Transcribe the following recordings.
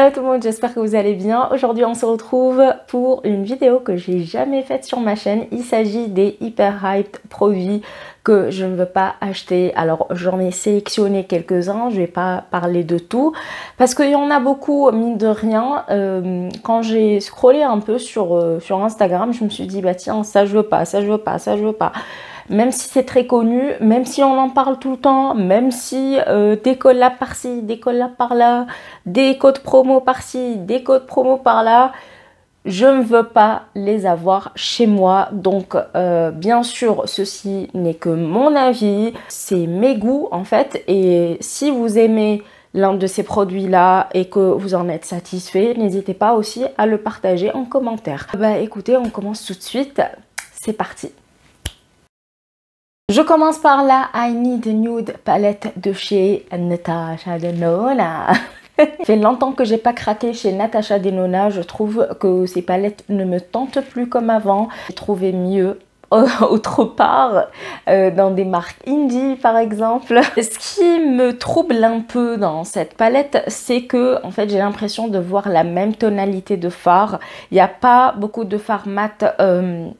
Hello tout le monde, j'espère que vous allez bien. Aujourd'hui on se retrouve pour une vidéo que j'ai jamais faite sur ma chaîne. Il s'agit des hyper hyped produits que je ne veux pas acheter. Alors j'en ai sélectionné quelques-uns, je vais pas parler de tout parce qu'il y en a beaucoup, mine de rien. Quand j'ai scrollé un peu sur Instagram, je me suis dit bah tiens, ça je veux pas, ça je veux pas, ça je veux pas. Même si c'est très connu, même si on en parle tout le temps, même si des collabs par-ci, des collabs par-là, des codes promo par-ci, des codes promo par-là, je ne veux pas les avoir chez moi. Donc bien sûr, ceci n'est que mon avis, c'est mes goûts en fait. Et si vous aimez l'un de ces produits-là et que vous en êtes satisfait, n'hésitez pas aussi à le partager en commentaire. Bah écoutez, on commence tout de suite, c'est parti. Je commence par la I Need Nude palette de chez Natasha Denona. Ça fait longtemps que j'ai pas craqué chez Natasha Denona. Je trouve que ces palettes ne me tentent plus comme avant. J'ai trouvé mieux autre part, dans des marques indie par exemple. Ce qui me trouble un peu dans cette palette, c'est que en fait j'ai l'impression de voir la même tonalité de fard. Il n'y a pas beaucoup de fard mat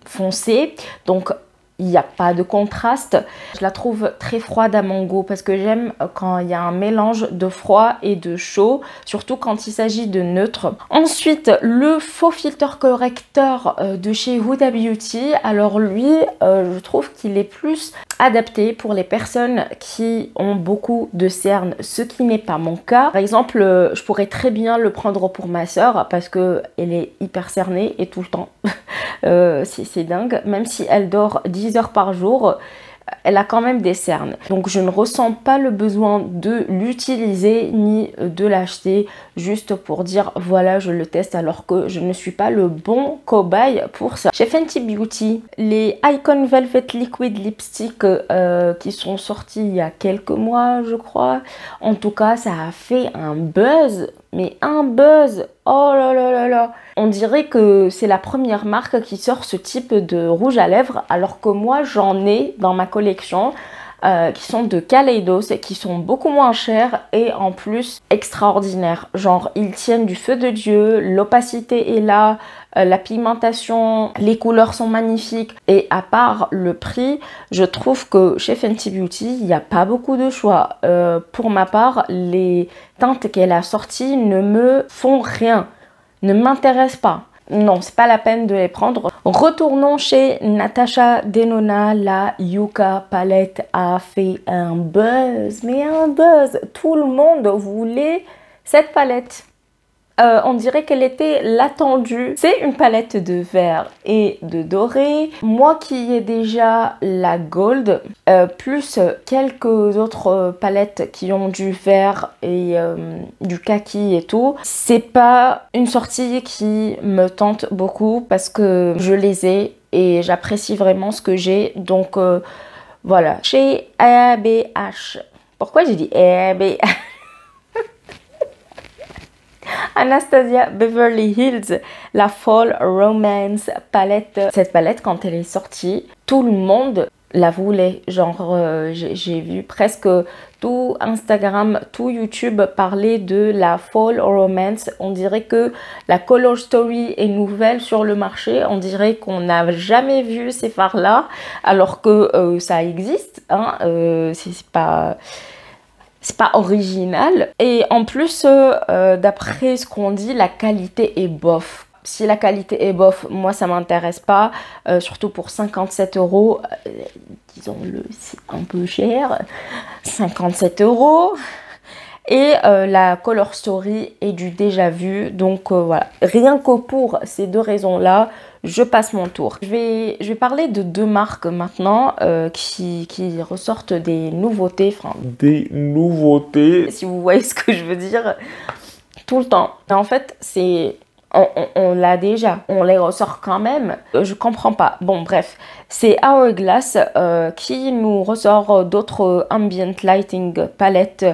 foncé, donc il n'y a pas de contraste. Je la trouve très froide à mon goût parce que j'aime quand il y a un mélange de froid et de chaud, surtout quand il s'agit de neutre. Ensuite, le faux filter correcteur de chez Huda Beauty. Alors lui, je trouve qu'il est plus adapté pour les personnes qui ont beaucoup de cernes, ce qui n'est pas mon cas. Par exemple, je pourrais très bien le prendre pour ma soeur parce qu'elle est hyper cernée et tout le temps. C'est dingue, même si elle dort 10 heures par jour, elle a quand même des cernes. Donc je ne ressens pas le besoin de l'utiliser ni de l'acheter juste pour dire voilà je le teste, alors que je ne suis pas le bon cobaye pour ça. Chez Fenty Beauty, les Icon Velvet Liquid Lipstick qui sont sortis il y a quelques mois je crois. En tout cas ça a fait un buzz, mais un buzz, oh là là là là. On dirait que c'est la première marque qui sort ce type de rouge à lèvres, alors que moi j'en ai dans ma collection qui sont de Kaleidos et qui sont beaucoup moins chers et en plus extraordinaires. Genre ils tiennent du feu de Dieu, l'opacité est là, la pigmentation, les couleurs sont magnifiques et à part le prix, je trouve que chez Fenty Beauty, il n'y a pas beaucoup de choix. Pour ma part, les teintes qu'elle a sorties ne me font rien, ne m'intéressent pas. Non, c'est pas la peine de les prendre. Retournons chez Natasha Denona. La Yucca palette a fait un buzz, mais un buzz. Tout le monde voulait cette palette. On dirait qu'elle était l'attendue. C'est une palette de vert et de doré. Moi qui ai déjà la gold, plus quelques autres palettes qui ont du vert et du kaki et tout, c'est pas une sortie qui me tente beaucoup parce que je les ai et j'apprécie vraiment ce que j'ai. Donc voilà. Chez ABH. Pourquoi j'ai dit ABH? Anastasia Beverly Hills, la Fall Romance palette. Cette palette, quand elle est sortie, tout le monde la voulait. Genre, j'ai vu presque tout Instagram, tout YouTube parler de la Fall Romance. On dirait que la Color Story est nouvelle sur le marché. On dirait qu'on n'a jamais vu ces fards-là, alors que ça existe. Hein, c'est pas original. Et en plus, d'après ce qu'on dit, la qualité est bof. Si la qualité est bof, moi ça m'intéresse pas. Surtout pour 57 €. Disons-le, c'est un peu cher. 57 €. Et la Color Story est du déjà vu. Donc voilà, rien que pour ces deux raisons-là, je passe mon tour. Je vais parler de deux marques maintenant qui ressortent des nouveautés. Enfin, des nouveautés, si vous voyez ce que je veux dire, tout le temps. En fait, c'est... On l'a déjà, on les ressort quand même. Je comprends pas. Bon, bref, c'est Hourglass qui nous ressort d'autres ambient lighting palettes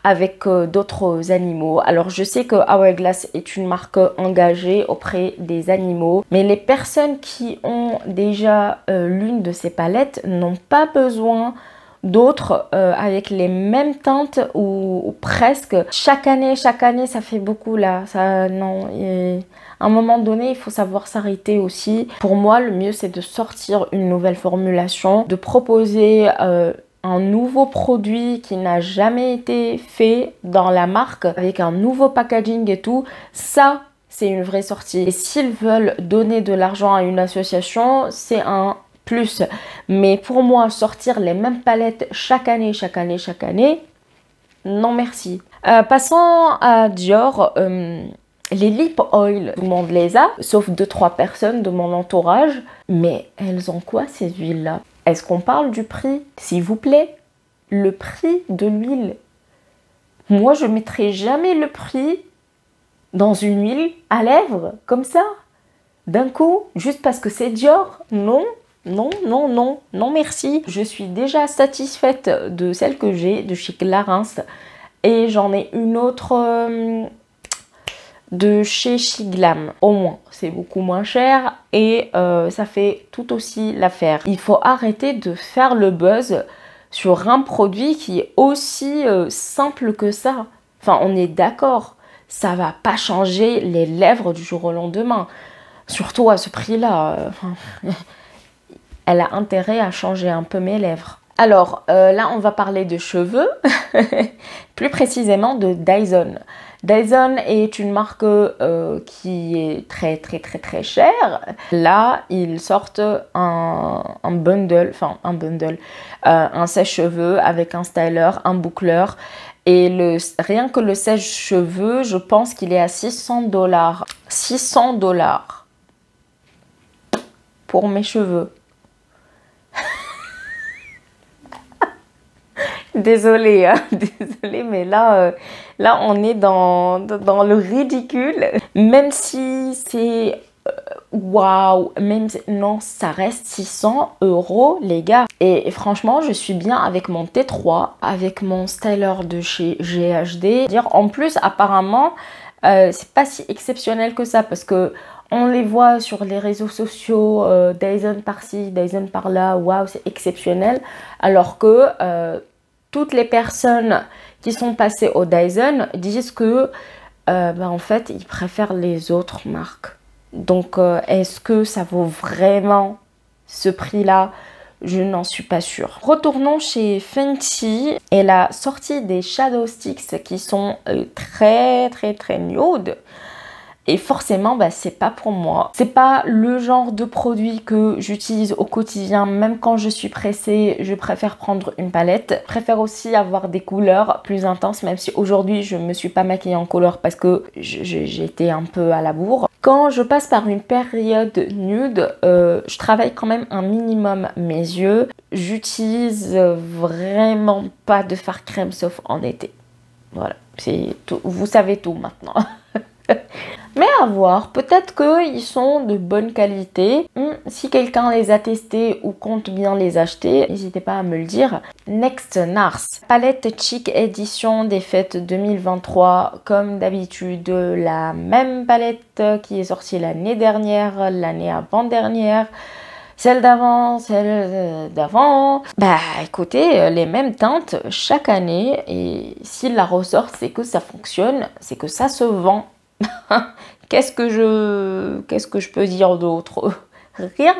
avec d'autres animaux. Alors je sais que Hourglass est une marque engagée auprès des animaux, mais les personnes qui ont déjà l'une de ces palettes n'ont pas besoin d'autres avec les mêmes teintes ou presque. Chaque année, ça fait beaucoup là. Ça, non, à un moment donné, il faut savoir s'arrêter aussi. Pour moi, le mieux, c'est de sortir une nouvelle formulation, de proposer un nouveau produit qui n'a jamais été fait dans la marque, avec un nouveau packaging et tout. Ça, c'est une vraie sortie. Et s'ils veulent donner de l'argent à une association, c'est un plus. Mais pour moi, sortir les mêmes palettes chaque année, non merci. Passons à Dior. Les lip oil, tout le monde les a, sauf 2-3 personnes de mon entourage. Mais elles ont quoi ces huiles-là? Est-ce qu'on parle du prix? S'il vous plaît, le prix de l'huile. Moi, je ne mettrai jamais le prix dans une huile à lèvres, comme ça, d'un coup, juste parce que c'est Dior. Non, non, non, non, non merci. Je suis déjà satisfaite de celle que j'ai de chez Clarins et j'en ai une autre de chez Shiglam. Au moins, c'est beaucoup moins cher et ça fait tout aussi l'affaire. Il faut arrêter de faire le buzz sur un produit qui est aussi simple que ça. Enfin, on est d'accord, ça va pas changer les lèvres du jour au lendemain. Surtout à ce prix-là. Elle a intérêt à changer un peu mes lèvres. Alors, là, on va parler de cheveux. Plus précisément de Dyson. Dyson est une marque qui est très chère. Là, ils sortent un bundle, un sèche-cheveux avec un styler, un boucleur. Et rien que le sèche-cheveux, je pense qu'il est à 600 $. 600 $ pour mes cheveux. Désolée, hein, désolée, mais là on est dans le ridicule. Même si c'est waouh, non, ça reste 600 € les gars. Et franchement, je suis bien avec mon T3, avec mon styler de chez GHD. En plus, apparemment, c'est pas si exceptionnel que ça parce que on les voit sur les réseaux sociaux, Dyson par-ci, Dyson par-là, waouh, c'est exceptionnel. Alors que toutes les personnes qui sont passées au Dyson disent que en fait, ils préfèrent les autres marques. Donc, est-ce que ça vaut vraiment ce prix-là? Je n'en suis pas sûre. Retournons chez Fenty. Elle a sorti des Shadow Sticks qui sont très nude. Et forcément, c'est pas pour moi. C'est pas le genre de produit que j'utilise au quotidien. Même quand je suis pressée, je préfère prendre une palette. Je préfère aussi avoir des couleurs plus intenses, même si aujourd'hui, je me suis pas maquillée en couleur parce que j'étais un peu à la bourre. Quand je passe par une période nude, je travaille quand même un minimum mes yeux. J'utilise vraiment pas de fard crème sauf en été. Voilà, c'est tout. Vous savez tout maintenant. Mais à voir, peut-être qu'ils sont de bonne qualité. Si quelqu'un les a testés ou compte bien les acheter, n'hésitez pas à me le dire. Next Nars, palette chic édition des fêtes 2023. Comme d'habitude, la même palette qui est sortie l'année dernière, l'année avant-dernière. Celle d'avant, celle d'avant. Écoutez, les mêmes teintes chaque année. Et s'ils la ressortent, c'est que ça fonctionne, c'est que ça se vend. Qu'est-ce que je peux dire d'autre? Rien.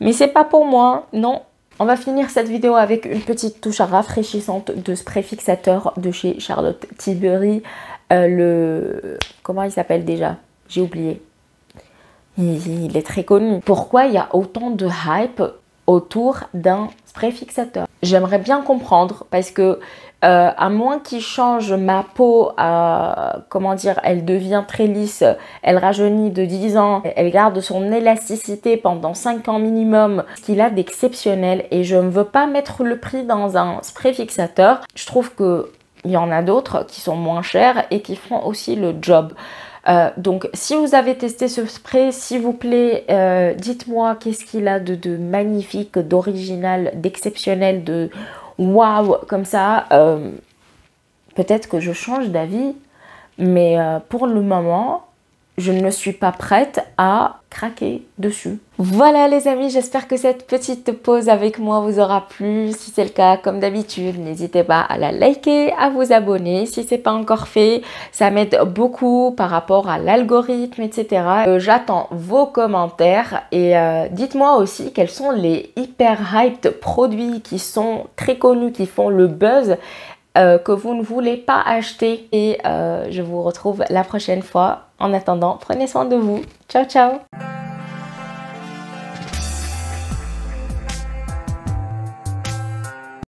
Mais c'est pas pour moi, non. On va finir cette vidéo avec une petite touche rafraîchissante de spray fixateur de chez Charlotte Tilbury. Comment il s'appelle déjà? J'ai oublié. Il est très connu. Pourquoi il y a autant de hype autour d'un spray fixateur? J'aimerais bien comprendre parce que à moins qu'il change ma peau, comment dire, elle devient très lisse, elle rajeunit de 10 ans, elle garde son élasticité pendant 5 ans minimum, ce qu'il a d'exceptionnel. Et je ne veux pas mettre le prix dans un spray fixateur. Je trouve qu'il y en a d'autres qui sont moins chers et qui font aussi le job. Donc si vous avez testé ce spray, s'il vous plaît, dites-moi qu'est-ce qu'il a de magnifique, d'original, d'exceptionnel, de waouh comme ça. Peut-être que je change d'avis, mais pour le moment, je ne suis pas prête à craquer dessus. Voilà les amis, j'espère que cette petite pause avec moi vous aura plu. Si c'est le cas, comme d'habitude, n'hésitez pas à la liker, à vous abonner si c'est pas encore fait. Ça m'aide beaucoup par rapport à l'algorithme, etc. J'attends vos commentaires et dites-moi aussi quels sont les hyper hyped produits qui sont très connus, qui font le buzz, que vous ne voulez pas acheter. Et je vous retrouve la prochaine fois. En attendant, prenez soin de vous. Ciao, ciao!